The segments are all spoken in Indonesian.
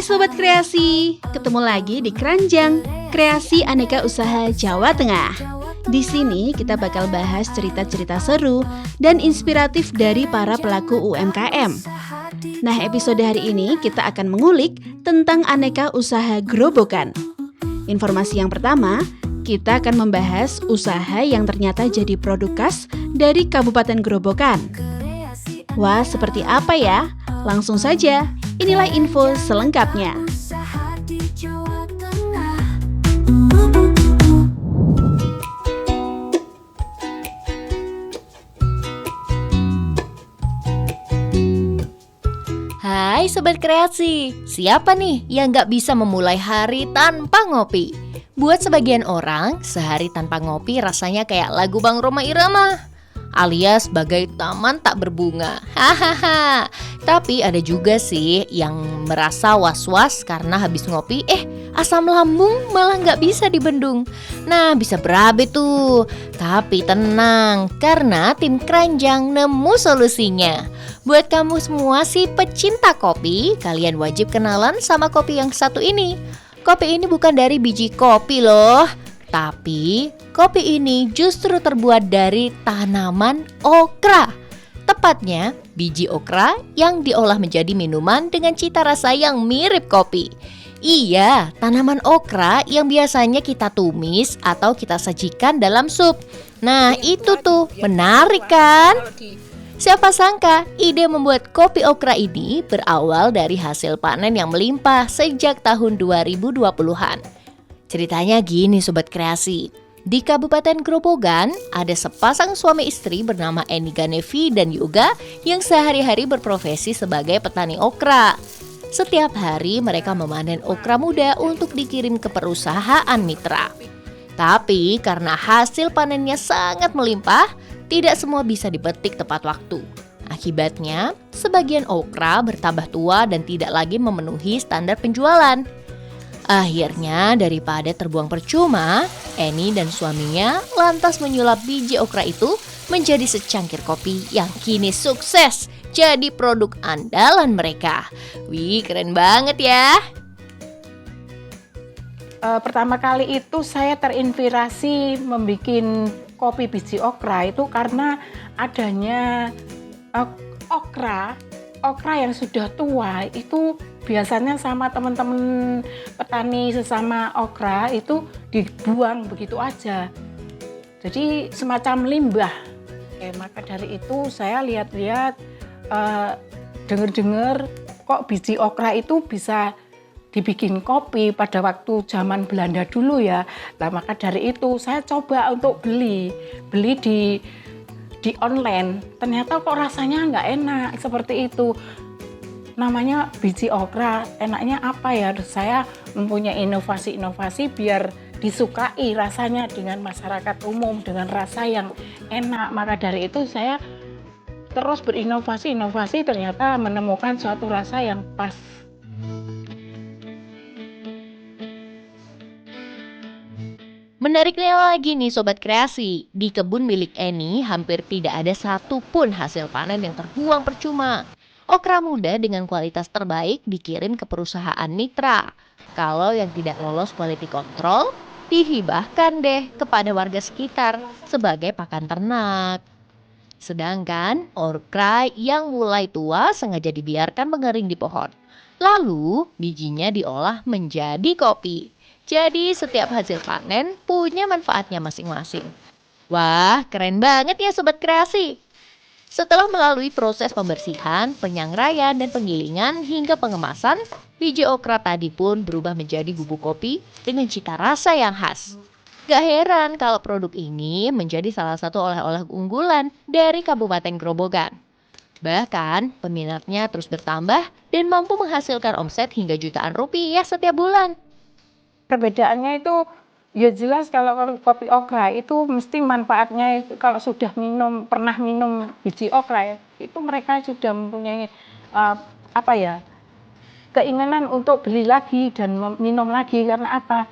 Sobat Kreasi, ketemu lagi di Keranjang, Kreasi Aneka Usaha Jawa Tengah. Di sini kita bakal bahas cerita-cerita seru dan inspiratif dari para pelaku UMKM. Nah, episode hari ini kita akan mengulik tentang aneka usaha gerobokan. Informasi yang pertama, kita akan membahas usaha yang ternyata jadi produk khas dari Kabupaten Gerobokan. Wah, seperti apa ya? Langsung saja, inilah info selengkapnya. Hai Sobat Kreasi, siapa nih yang gak bisa memulai hari tanpa ngopi? Buat sebagian orang, sehari tanpa ngopi rasanya kayak lagu Bang Rhoma Irama, alias bagai taman tak berbunga. Hahaha. Tapi ada juga sih yang merasa was-was karena habis ngopi, asam lambung malah gak bisa dibendung. Nah, bisa berabe tuh. Tapi tenang, karena tim Keranjang nemu solusinya. Buat kamu semua si pecinta kopi, kalian wajib kenalan sama kopi yang satu ini. Kopi ini bukan dari biji kopi loh, tapi kopi ini justru terbuat dari tanaman okra. Tepatnya biji okra yang diolah menjadi minuman dengan cita rasa yang mirip kopi. Iya, tanaman okra yang biasanya kita tumis atau kita sajikan dalam sup. Nah, itu tuh menarik kan? Siapa sangka ide membuat kopi okra ini berawal dari hasil panen yang melimpah sejak tahun 2020-an. Ceritanya gini Sobat Kreasi, di Kabupaten Gerobokan ada sepasang suami istri bernama Eni Ganevi dan Yoga yang sehari-hari berprofesi sebagai petani okra. Setiap hari mereka memanen okra muda untuk dikirim ke perusahaan mitra. Tapi karena hasil panennya sangat melimpah, tidak semua bisa dipetik tepat waktu. Akibatnya, sebagian okra bertambah tua dan tidak lagi memenuhi standar penjualan. Akhirnya, daripada terbuang percuma, Eni dan suaminya lantas menyulap biji okra itu menjadi secangkir kopi yang kini sukses jadi produk andalan mereka. Wih, keren banget ya! Pertama kali itu saya terinspirasi membuat kopi biji okra itu karena adanya okra yang sudah tua itu biasanya sama teman-teman petani sesama okra itu dibuang begitu aja. Jadi semacam limbah. Maka dari itu saya lihat-lihat, dengar-dengar kok biji okra itu bisa dibikin kopi pada waktu zaman Belanda dulu ya. Nah, maka dari itu saya coba untuk beli di online. Ternyata kok rasanya nggak enak seperti itu. Namanya biji okra, enaknya apa ya? Saya mempunyai inovasi-inovasi biar disukai rasanya dengan masyarakat umum dengan rasa yang enak. Maka dari itu saya terus berinovasi-inovasi, ternyata menemukan suatu rasa yang pas. Menariknya lagi nih Sobat Kreasi, di kebun milik Eni hampir tidak ada satupun hasil panen yang terbuang percuma. Okra muda dengan kualitas terbaik dikirim ke perusahaan mitra. Kalau yang tidak lolos quality control, dihibahkan deh kepada warga sekitar sebagai pakan ternak. Sedangkan okra yang mulai tua sengaja dibiarkan mengering di pohon. Lalu bijinya diolah menjadi kopi. Jadi setiap hasil panen punya manfaatnya masing-masing. Wah, keren banget ya Sobat Kreasi. Setelah melalui proses pembersihan, penyangraian, dan penggilingan hingga pengemasan, biji okra tadi pun berubah menjadi bubuk kopi dengan cita rasa yang khas. Gak heran kalau produk ini menjadi salah satu oleh-oleh unggulan dari Kabupaten Gerobokan. Bahkan peminatnya terus bertambah dan mampu menghasilkan omset hingga jutaan rupiah setiap bulan. Perbedaannya itu ya jelas, kalau kopi okra itu mesti manfaatnya itu kalau sudah pernah minum biji okra ya, itu mereka sudah mempunyai keinginan untuk beli lagi dan minum lagi. Karena apa?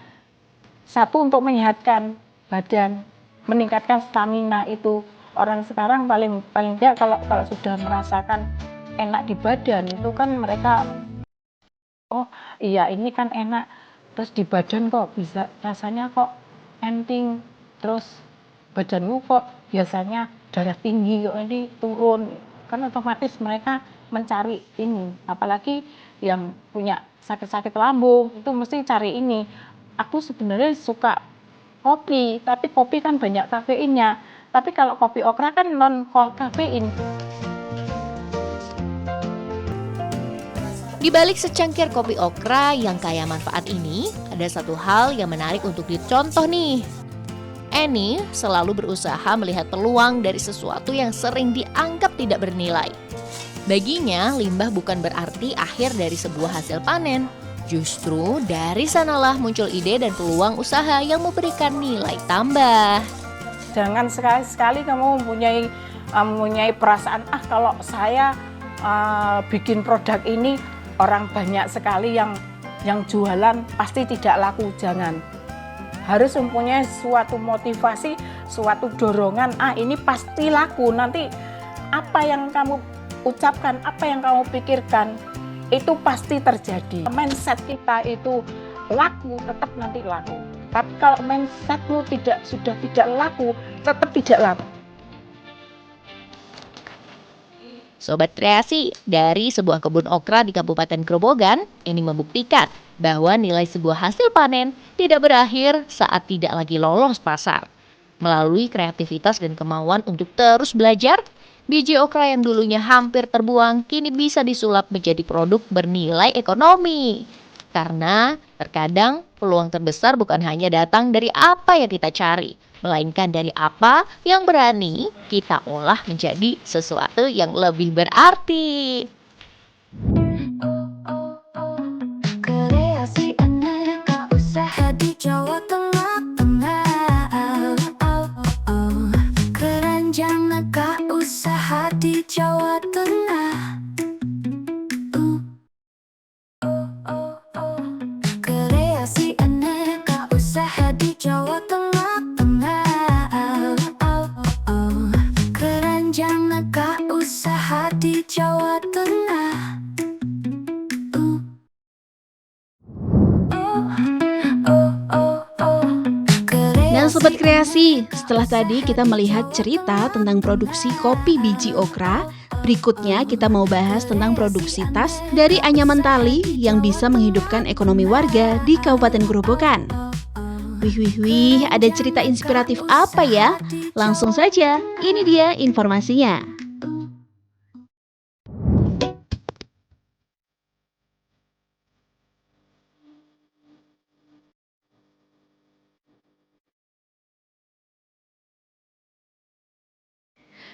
Satu, untuk menyehatkan badan, meningkatkan stamina itu. Orang sekarang paling tidak kalau sudah merasakan enak di badan itu kan mereka oh iya ini kan enak, terus di badan kok bisa rasanya kok enteng, terus badanmu kok biasanya darah tinggi kok ini turun, kan otomatis mereka mencari ini, apalagi yang punya sakit-sakit lambung itu mesti cari ini. Aku sebenarnya suka kopi, tapi kopi kan banyak kafeinnya, tapi kalau kopi okra kan non kafein. Di balik secangkir kopi okra yang kaya manfaat ini, ada satu hal yang menarik untuk dicontoh nih. Annie selalu berusaha melihat peluang dari sesuatu yang sering dianggap tidak bernilai. Baginya, limbah bukan berarti akhir dari sebuah hasil panen. Justru dari sanalah muncul ide dan peluang usaha yang memberikan nilai tambah. Jangan sekali-sekali kamu mempunyai perasaan, kalau saya bikin produk ini orang banyak sekali yang jualan pasti tidak laku. Jangan. Harus mempunyai suatu motivasi, suatu dorongan, ini pasti laku. Nanti apa yang kamu ucapkan, apa yang kamu pikirkan, itu pasti terjadi. Mindset kita itu laku, tetap nanti laku. Tapi kalau mindsetmu sudah tidak laku, tetap tidak laku. Sobat Kreasi, dari sebuah kebun okra di Kabupaten Grobogan, ini membuktikan bahwa nilai sebuah hasil panen tidak berakhir saat tidak lagi lolos pasar. Melalui kreativitas dan kemauan untuk terus belajar, biji okra yang dulunya hampir terbuang kini bisa disulap menjadi produk bernilai ekonomi. Karena terkadang peluang terbesar bukan hanya datang dari apa yang kita cari, melainkan dari apa yang berani kita olah menjadi sesuatu yang lebih berarti. Kreasi aneka usaha di Jawa Tengah. Keranjang aneka usaha di Jawa Tengah. Kreasi aneka usaha di Jawa Tengah. Keranjang aneka usaha di Jawa Tengah. Nah Sobat Kreasi, setelah tadi kita melihat cerita tentang produksi kopi biji okra, berikutnya kita mau bahas tentang produksi tas dari anyaman tali yang bisa menghidupkan ekonomi warga di Kabupaten Grobogan. Wih, ada cerita inspiratif apa ya? Langsung saja, ini dia informasinya.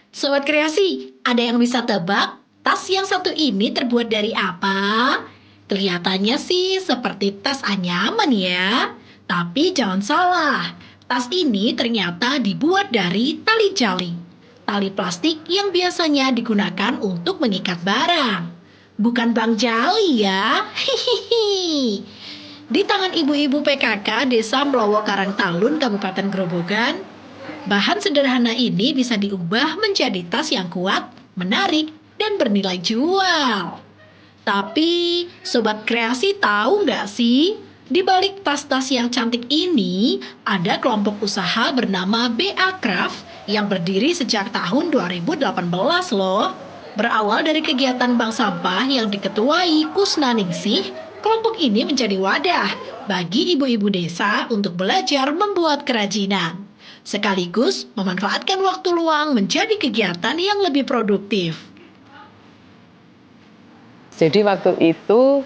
Sobat Kreasi, ada yang bisa tebak tas yang satu ini terbuat dari apa? Kelihatannya sih seperti tas anyaman ya. Tapi jangan salah, tas ini ternyata dibuat dari tali jali. Tali plastik yang biasanya digunakan untuk mengikat barang. Bukan bang jali ya. Hihihi. Di tangan ibu-ibu PKK Desa Mlowo Karangtalun, Kabupaten Grobogan, bahan sederhana ini bisa diubah menjadi tas yang kuat, menarik, dan bernilai jual. Tapi, Sobat Kreasi tahu nggak sih? Di balik tas-tas yang cantik ini, ada kelompok usaha bernama BA Craft yang berdiri sejak tahun 2018 loh. Berawal dari kegiatan bank sampah yang diketuai Kusna Ningsih, kelompok ini menjadi wadah bagi ibu-ibu desa untuk belajar membuat kerajinan, sekaligus memanfaatkan waktu luang menjadi kegiatan yang lebih produktif. Jadi waktu itu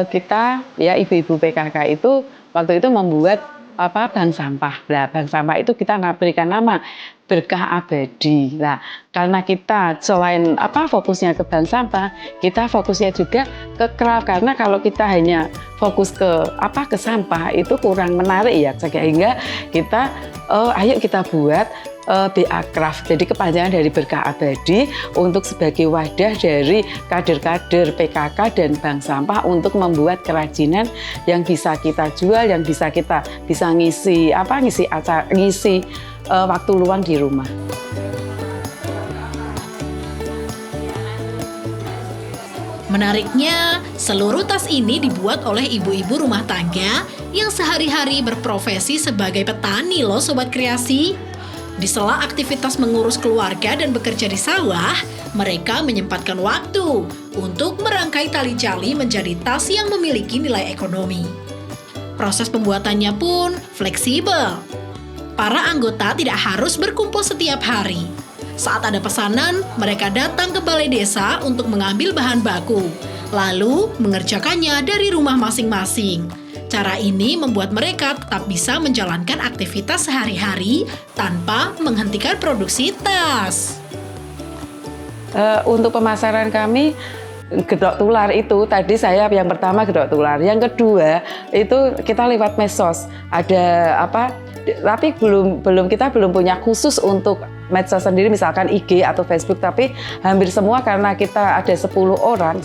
kita ya ibu-ibu PKK itu waktu itu membuat bank sampah. Nah, bank sampah itu kita berikan nama Berkah Abadi. Nah, karena kita selain fokusnya ke bank sampah, kita fokusnya juga ke craft, karena kalau kita hanya fokus ke sampah itu kurang menarik ya, sehingga kita ayo kita buat BA Craft, jadi kepanjangan dari Berkah Abadi, untuk sebagai wadah dari kader-kader PKK dan bank sampah untuk membuat kerajinan yang bisa kita jual, yang bisa kita ngisi waktu luang di rumah. Menariknya, seluruh tas ini dibuat oleh ibu-ibu rumah tangga yang sehari-hari berprofesi sebagai petani loh Sobat Kreasi. Di sela aktivitas mengurus keluarga dan bekerja di sawah, mereka menyempatkan waktu untuk merangkai tali jali menjadi tas yang memiliki nilai ekonomi. Proses pembuatannya pun fleksibel. Para anggota tidak harus berkumpul setiap hari. Saat ada pesanan, mereka datang ke balai desa untuk mengambil bahan baku, lalu mengerjakannya dari rumah masing-masing. Cara ini membuat mereka tetap bisa menjalankan aktivitas sehari-hari tanpa menghentikan produksi tas. Untuk pemasaran kami, gedok tular itu tadi saya yang pertama gedok tular, yang kedua itu kita lewat medsos. Ada apa? Tapi kita belum punya khusus untuk medsos sendiri, misalkan IG atau Facebook, tapi hampir semua karena kita ada 10 orang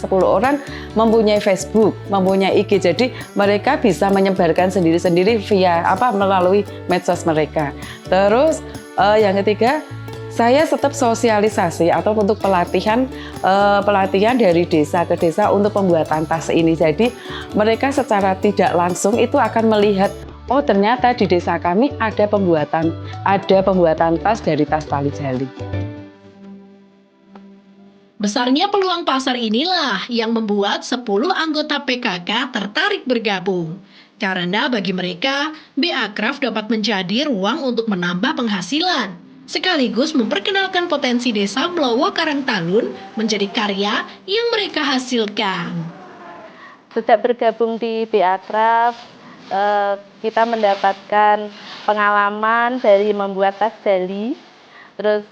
mempunyai Facebook, mempunyai IG, jadi mereka bisa menyebarkan sendiri-sendiri via melalui medsos mereka. Terus yang ketiga, saya tetap sosialisasi atau untuk pelatihan dari desa ke desa untuk pembuatan tas ini. Jadi mereka secara tidak langsung itu akan melihat, oh ternyata di desa kami ada pembuatan tas dari tas tali jali. Besarnya peluang pasar inilah yang membuat 10 anggota PKK tertarik bergabung. Karena bagi mereka, BA Craft dapat menjadi ruang untuk menambah penghasilan, sekaligus memperkenalkan potensi desa Mlowo Karangtalun menjadi karya yang mereka hasilkan. Sejak bergabung di BA Craft, kita mendapatkan pengalaman dari membuat tas jali, terus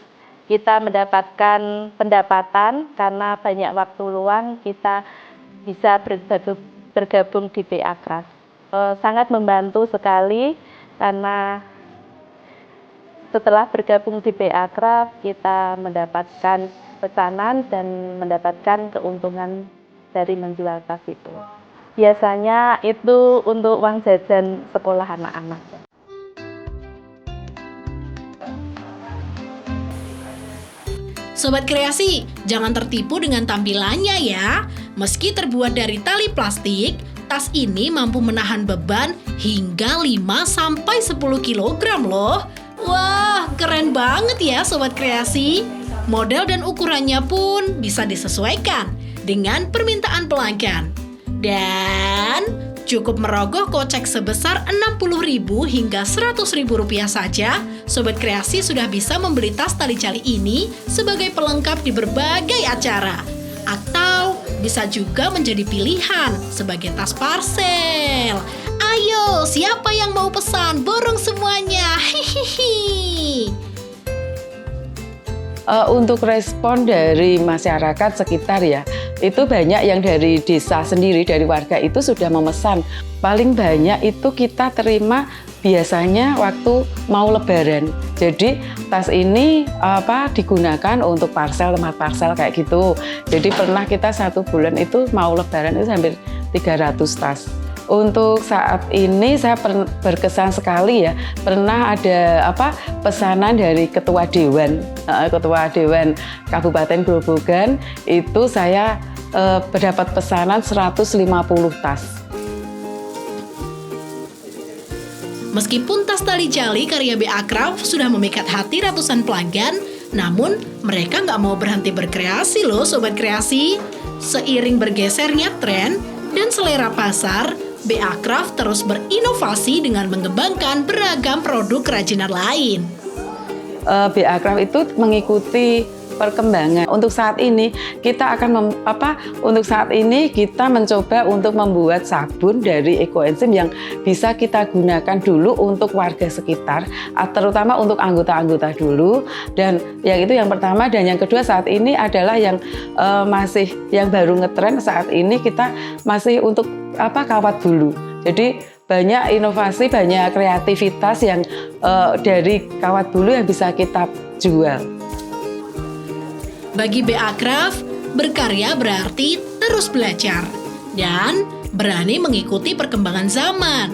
kita mendapatkan pendapatan karena banyak waktu luang kita bisa bergabung di BA Craft. Sangat membantu sekali karena setelah bergabung di BA Craft kita mendapatkan pesanan dan mendapatkan keuntungan dari menjual tas itu. Biasanya itu untuk uang jajan sekolah anak-anak. Sobat Kreasi, jangan tertipu dengan tampilannya ya. Meski terbuat dari tali plastik, tas ini mampu menahan beban hingga 5-10 kg loh. Wah, keren banget ya Sobat Kreasi. Model dan ukurannya pun bisa disesuaikan dengan permintaan pelanggan. Dan cukup merogoh kocek sebesar Rp60.000 hingga Rp100.000 saja, Sobat Kreasi sudah bisa membeli tas tali jali ini sebagai pelengkap di berbagai acara. Atau bisa juga menjadi pilihan sebagai tas parcel. Ayo, siapa yang mau pesan? Borong semuanya. Hihihi. Untuk respon dari masyarakat sekitar ya, itu banyak yang dari desa sendiri, dari warga itu sudah memesan. Paling banyak itu kita terima biasanya waktu mau lebaran. Jadi tas ini digunakan untuk parcel, tempat parcel kayak gitu. Jadi pernah kita 1 bulan itu mau lebaran itu hampir 300 tas. Untuk saat ini saya berkesan sekali ya, pernah ada pesanan dari Ketua Dewan Kabupaten Grobogan, itu saya mendapat pesanan 150 tas. Meskipun tas tali jali karya BA Craft sudah memikat hati ratusan pelanggan, namun mereka nggak mau berhenti berkreasi loh Sobat Kreasi. Seiring bergesernya tren dan selera pasar, BA Craft terus berinovasi dengan mengembangkan beragam produk kerajinan lain. BA Craft itu mengikuti perkembangan. Untuk saat ini kita mencoba untuk membuat sabun dari ekoenzim yang bisa kita gunakan dulu untuk warga sekitar, terutama untuk anggota-anggota dulu. Dan yang pertama, dan yang kedua saat ini adalah yang baru ngetren saat ini, kita masih untuk kawat bulu. Jadi banyak inovasi, banyak kreativitas yang dari kawat bulu yang bisa kita jual. Bagi BA Craft, berkarya berarti terus belajar dan berani mengikuti perkembangan zaman.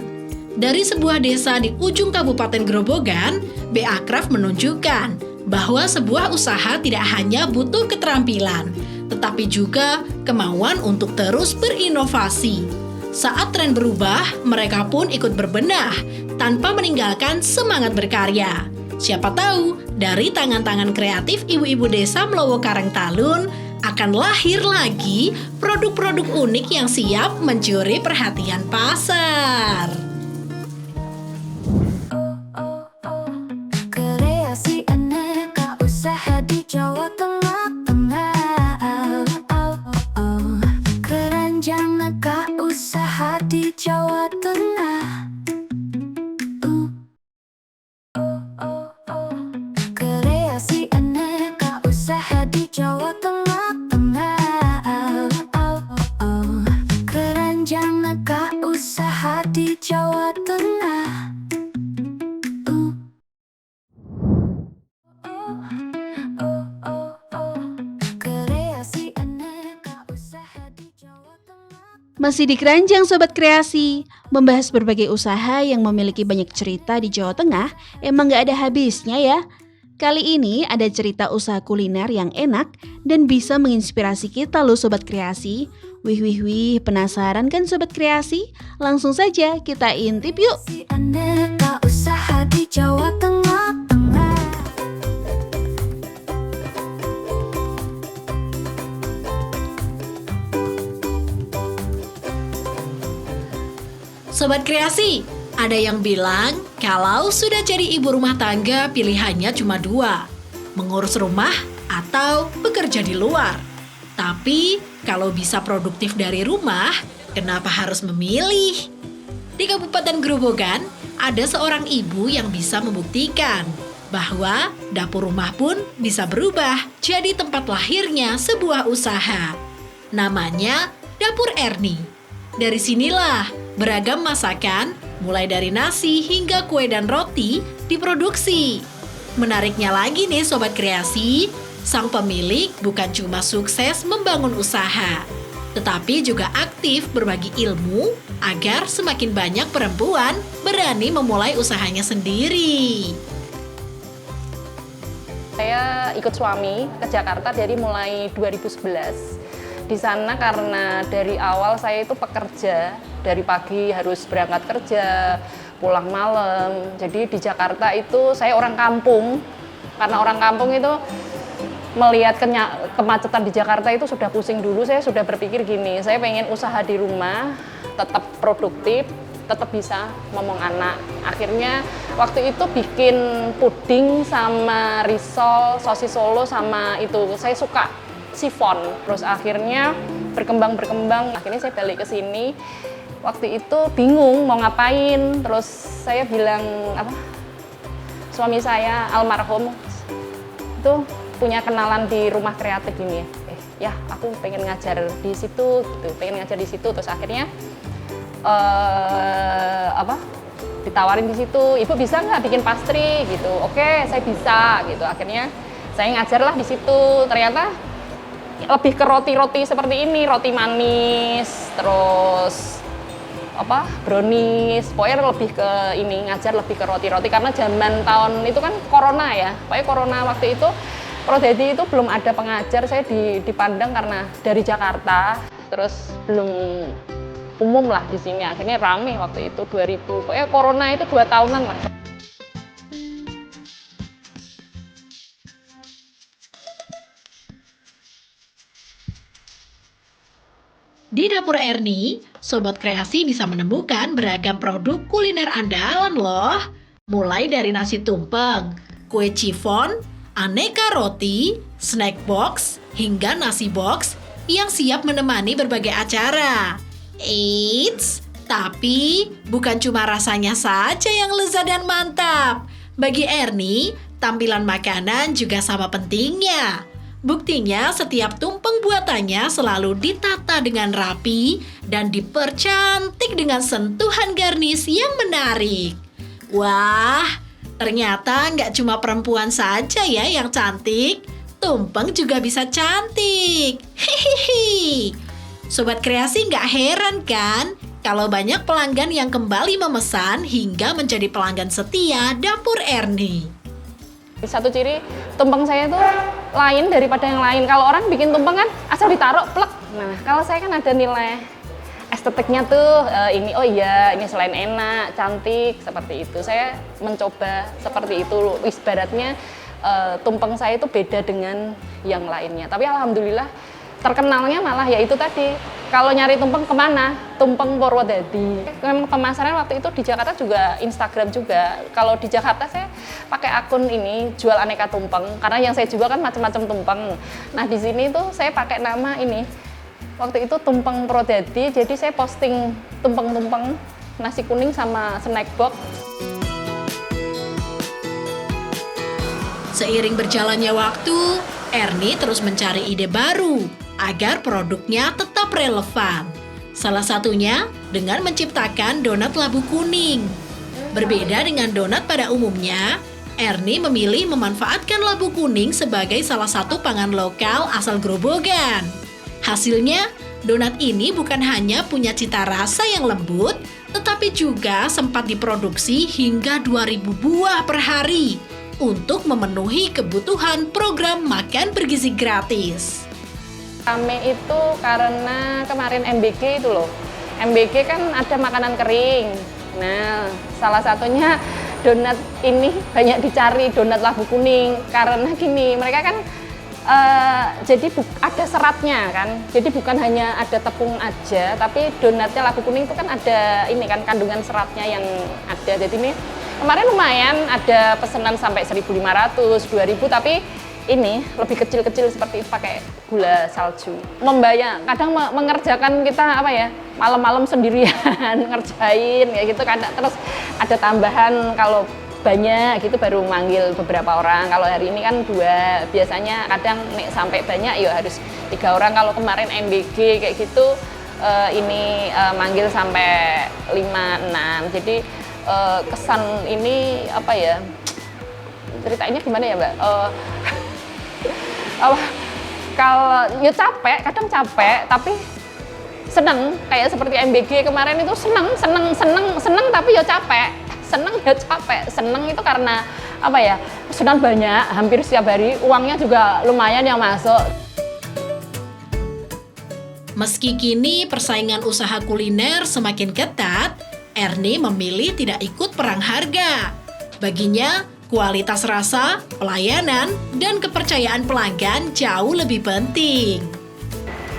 Dari sebuah desa di ujung Kabupaten Grobogan, BA Craft menunjukkan bahwa sebuah usaha tidak hanya butuh keterampilan, tetapi juga kemauan untuk terus berinovasi. Saat tren berubah, mereka pun ikut berbenah tanpa meninggalkan semangat berkarya. Siapa tahu, dari tangan-tangan kreatif ibu-ibu desa Mlowo Karangtalun akan lahir lagi produk-produk unik yang siap mencuri perhatian pasar. Kreasi aneka usaha di Jawa Tengah. Keranjang aneka usaha di Jawa Tengah. Kreasi aneka usaha di Jawa Tengah. Keranjang aneka usaha di Jawa Tengah. Kreasi aneka usaha di Jawa Tengah. Masih di Keranjang Sobat Kreasi, membahas berbagai usaha yang memiliki banyak cerita di Jawa Tengah, emang gak ada habisnya ya. Kali ini ada cerita usaha kuliner yang enak dan bisa menginspirasi kita loh Sobat Kreasi. Wih, penasaran kan Sobat Kreasi? Langsung saja kita intip yuk. Si aneka usaha di Jawa Tengah. Sobat Kreasi, ada yang bilang kalau sudah jadi ibu rumah tangga pilihannya cuma dua, mengurus rumah atau bekerja di luar. Tapi kalau bisa produktif dari rumah, kenapa harus memilih? Di Kabupaten Grobogan, ada seorang ibu yang bisa membuktikan bahwa dapur rumah pun bisa berubah jadi tempat lahirnya sebuah usaha. Namanya Dapur Erni. Dari sinilah beragam masakan, mulai dari nasi hingga kue dan roti, diproduksi. Menariknya lagi nih Sobat Kreasi, sang pemilik bukan cuma sukses membangun usaha, tetapi juga aktif berbagi ilmu agar semakin banyak perempuan berani memulai usahanya sendiri. Saya ikut suami ke Jakarta dari mulai 2011. Di sana karena dari awal saya itu pekerja, dari pagi harus berangkat kerja, pulang malam. Jadi di Jakarta itu saya orang kampung. Karena orang kampung itu melihat kemacetan di Jakarta itu sudah pusing dulu. Saya sudah berpikir gini, saya pengen usaha di rumah, tetap produktif, tetap bisa ngomong anak. Akhirnya waktu itu bikin puding sama risol, sosis Solo sama itu. Saya suka sifon. Terus akhirnya berkembang. Akhirnya saya balik ke sini. Waktu itu bingung mau ngapain. Terus saya bilang suami saya almarhum itu punya kenalan di rumah kreatif ini ya. Aku pengen ngajar di situ gitu. Terus akhirnya ditawarin di situ, ibu bisa nggak bikin pastry gitu. Oke, saya bisa gitu. Akhirnya saya ngajarlah di situ. Ternyata lebih ke roti-roti seperti ini, roti manis, terus brownies. Pokoknya lebih ke ini, ngajar lebih ke roti-roti karena zaman tahun itu kan corona ya. Pokoknya corona waktu itu Prodedi itu belum ada pengajar. Saya dipandang karena dari Jakarta, terus belum umum lah di sini. Akhirnya rame waktu itu 2000. Pokoknya corona itu 2 tahunan lah. Di Dapur Erni, Sobat Kreasi bisa menemukan beragam produk kuliner andalan loh. Mulai dari nasi tumpeng, kue chiffon, aneka roti, snack box, hingga nasi box yang siap menemani berbagai acara. Eits, tapi bukan cuma rasanya saja yang lezat dan mantap. Bagi Erni, tampilan makanan juga sama pentingnya. Buktinya setiap tumpeng buatannya selalu ditata dengan rapi dan dipercantik dengan sentuhan garnish yang menarik. Wah, ternyata nggak cuma perempuan saja ya yang cantik, tumpeng juga bisa cantik. Hihihi. Sobat Kreasi nggak heran kan kalau banyak pelanggan yang kembali memesan hingga menjadi pelanggan setia Dapur Erni. Satu ciri tumpeng saya itu lain daripada yang lain. Kalau orang bikin tumpeng kan asal ditaruh plek. Nah, kalau saya kan ada nilai estetiknya tuh ini, oh iya ini selain enak, cantik seperti itu. Saya mencoba seperti itu. Ibaratnya tumpeng saya itu beda dengan yang lainnya. Tapi alhamdulillah terkenalnya malah ya itu tadi. Kalau nyari tumpeng kemana? Tumpeng Purwodadi. Memang pemasaran waktu itu di Jakarta juga Instagram juga. Kalau di Jakarta saya pakai akun ini jual aneka tumpeng karena yang saya jual kan macam-macam tumpeng. Nah di sini tuh saya pakai nama ini. Waktu itu tumpeng Purwodadi. Jadi saya posting tumpeng-tumpeng nasi kuning sama snack box. Seiring berjalannya waktu, Erni terus mencari ide baru agar produknya tetap relevan. Salah satunya dengan menciptakan donat labu kuning. Berbeda dengan donat pada umumnya, Erni memilih memanfaatkan labu kuning sebagai salah satu pangan lokal asal Grobogan. Hasilnya, donat ini bukan hanya punya cita rasa yang lembut, tetapi juga sempat diproduksi hingga 2.000 buah per hari untuk memenuhi kebutuhan program makan bergizi gratis. Rame itu karena kemarin MBG itu loh. MBG kan ada makanan kering. Nah, salah satunya donat ini banyak dicari, donat labu kuning. Karena gini, mereka kan jadi ada seratnya kan. Jadi bukan hanya ada tepung aja, tapi donatnya labu kuning itu kan ada ini kan kandungan seratnya yang ada. Jadi ini kemarin lumayan ada pesanan sampai 1.500, 2.000, tapi ini lebih kecil-kecil seperti itu pakai gula salju. Kadang mengerjakan kita apa ya, malam-malam sendirian ngerjain kayak gitu. Kadang terus ada tambahan kalau banyak gitu baru manggil beberapa orang. Kalau hari ini kan 2, biasanya kadang sampai banyak ya harus 3 orang. Kalau kemarin MBG kayak gitu ini manggil sampai 5, 6. Jadi kesan ini apa ya? Ceritanya gimana ya, Mbak? Kalau ya capek, kadang capek, tapi seneng. Kayak seperti MBG kemarin itu seneng, tapi ya capek. Seneng ya capek. Seneng itu karena apa ya? Pesanan banyak, hampir setiap hari. Uangnya juga lumayan yang masuk. Meski kini persaingan usaha kuliner semakin ketat, Erni memilih tidak ikut perang harga. Baginya, kualitas rasa, pelayanan, dan kepercayaan pelanggan jauh lebih penting.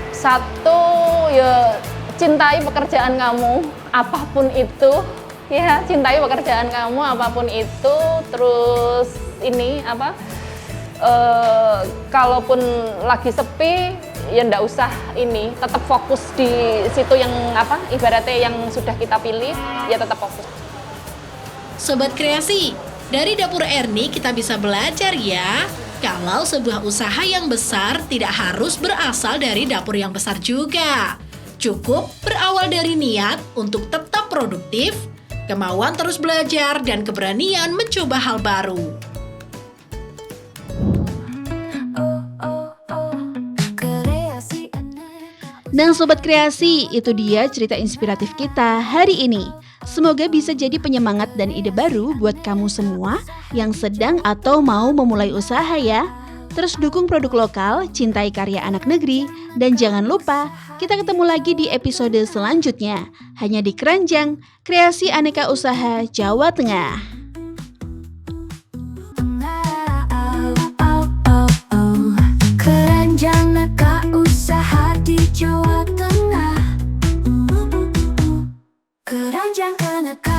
Satu, ya cintai pekerjaan kamu, apapun itu. Ya, cintai pekerjaan kamu, apapun itu. Terus ini apa? Kalaupun lagi sepi, ya ndak usah ini. Tetap fokus di situ yang apa? Ibaratnya yang sudah kita pilih, ya tetap fokus. Sobat Kreasi, dari dapur Erni kita bisa belajar ya, kalau sebuah usaha yang besar tidak harus berasal dari dapur yang besar juga. Cukup berawal dari niat untuk tetap produktif, kemauan terus belajar, dan keberanian mencoba hal baru. Nah Sobat Kreasi, itu dia cerita inspiratif kita hari ini. Semoga bisa jadi penyemangat dan ide baru buat kamu semua yang sedang atau mau memulai usaha ya. Terus dukung produk lokal, cintai karya anak negeri, dan jangan lupa kita ketemu lagi di episode selanjutnya. Hanya di Keranjang, Kreasi Aneka Usaha Jawa Tengah. Keranjang Aneka Usaha di Jawa Tengah. Keranjang Aneka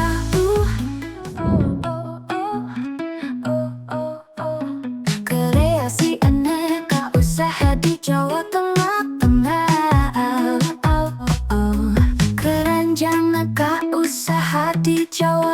Kreasi Aneka Usaha di Jawa Tengah. Keranjang Aneka Usaha di Jawa